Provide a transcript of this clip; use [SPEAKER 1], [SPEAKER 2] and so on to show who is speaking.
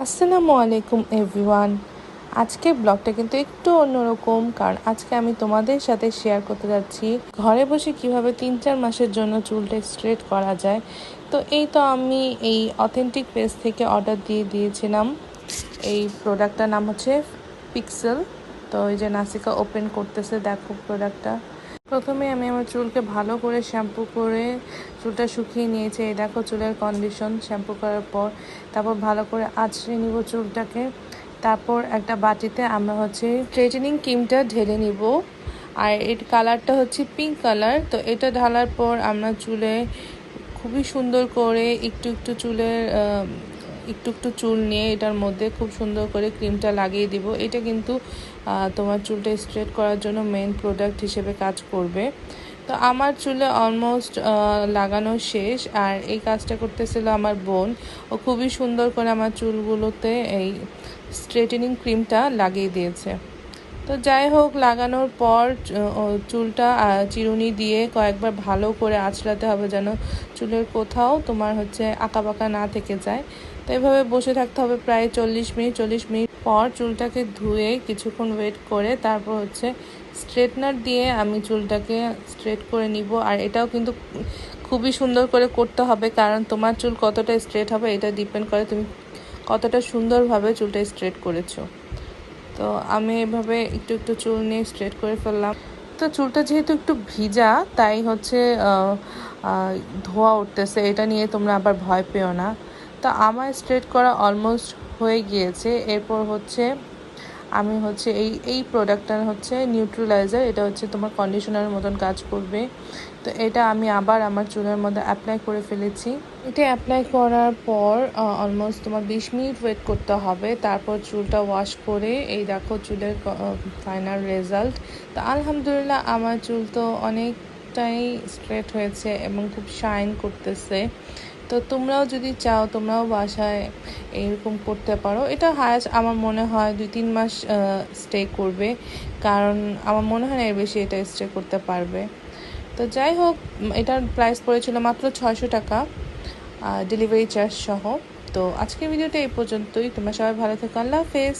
[SPEAKER 1] আসসালামু আলাইকুম এভরিওয়ান। আজকের ব্লগটা কিন্তু একটু অন্যরকম, কারণ আজকে আমি তোমাদের সাথে শেয়ার করতে যাচ্ছি ঘরে বসে কিভাবে 3-4 মাসের জন্য চুলটা স্ট্রেট করা যায়। তো এই তো আমি এই অথেন্টিক পেজ থেকে অর্ডার দিয়েছিলাম। এই প্রোডাক্টটার নাম হচ্ছে পিক্সেল। তো এই যে নাসিকা ওপেন করতেছে, দেখো প্রোডাক্টটা। প্রথমে আমি আমার চুলকে ভালো করে শ্যাম্পু করে চুলটা শুকিয়ে নিয়েছি। এই দেখো চুলের কন্ডিশন শ্যাম্পু করার পর। তারপর ভালো করে আঁচড়ে নিব চুলটাকে। তারপর একটা বাটিতে আমরা হচ্ছে স্ট্রেটনিং ক্রিমটা ঢেলে নিব। আর এর কালারটা হচ্ছে পিঙ্ক কালার। তো এটা ঢালার পর আমরা চুলে খুবই সুন্দর করে একটু একটু চুল নিয়ে এটার মধ্যে খুব সুন্দর করে ক্রিমটা লাগিয়ে দিব। এটা কিন্তু তোমার চুলটা স্ট্রেট করার জন্য মেইন প্রোডাক্ট হিসেবে কাজ করবে। তো আমার চুলে অলমোস্ট লাগানো শেষ, আর এই কাজটা করতেছিল আমার বোন। ও খুবই সুন্দর করে আমার চুলগুলোতে এই স্ট্রেটনিং ক্রিমটা লাগিয়ে দিয়েছে। তো যাই হোক, লাগানোর পর চুলটা চিরুনি দিয়ে কয়েকবার ভালো করে আঁচড়াতে হবে, যেন চুলের কোথাও তোমার হচ্ছে আঁকাবাঁকা না থেকে যায়। তো এভাবে বসে থাকতে হবে প্রায় 40 মিনিট পর চুলটাকে ধুয়ে কিছুক্ষণ ওয়েট করে তারপর হচ্ছে স্ট্রেটনার দিয়ে আমি চুলটাকে স্ট্রেট করে নিব। আর এটাও কিন্তু খুবই সুন্দর করে করতে হবে, কারণ তোমার চুল কতটা স্ট্রেট হবে এটা ডিপেন্ড করে তুমি কতটা সুন্দরভাবে চুলটা স্ট্রেট করেছো। তো আমি এভাবে একটু চুল নিয়ে স্ট্রেট করে ফেললাম। তো চুলটা যেহেতু একটু ভিজা, তাই হচ্ছে ধোয়া উঠতেছে, এটা নিয়ে তোমরা আবার ভয় পেও না। তো আমার স্ট্রেট করা অলমোস্ট হয়ে গিয়েছে। এরপর হচ্ছে আমি হচ্ছে এই প্রোডাক্টটা হচ্ছে নিউট্রালাইজার। এটা হচ্ছে তোমার কন্ডিশনারের মতন কাজ করবে। তো এটা আমি আবার আমার চুলের মধ্যে অ্যাপ্লাই করে ফেলেছি। এটা অ্যাপ্লাই করার পর অলমোস্ট তোমার 20 মিনিট ওয়েট করতে হবে। তারপর চুলটা ওয়াশ করে এই দেখো চুলের ফাইনাল রেজাল্ট। তো আলহামদুলিল্লাহ আমার চুল তো অনেকটাই স্ট্রেট হয়েছে এবং খুব শাইন করতেছে। তো তোমরাও যদি চাও তোমরাও বাসায় এরকম করতে পারো। এটা হায়েস্ট আমার মনে হয় 2-3 মাস স্টে করবে, কারণ আমার মনে হয় না এর বেশি এটা স্টে করতে পারবে। তো যাই হোক, এটার প্রাইস পড়েছিল মাত্র 600 টাকা ডেলিভারি চার্জ সহ। তো আজকের ভিডিওটা এই পর্যন্তই। তোমরা সবাই ভালো থেকো। আল্লাহ হাফেজ।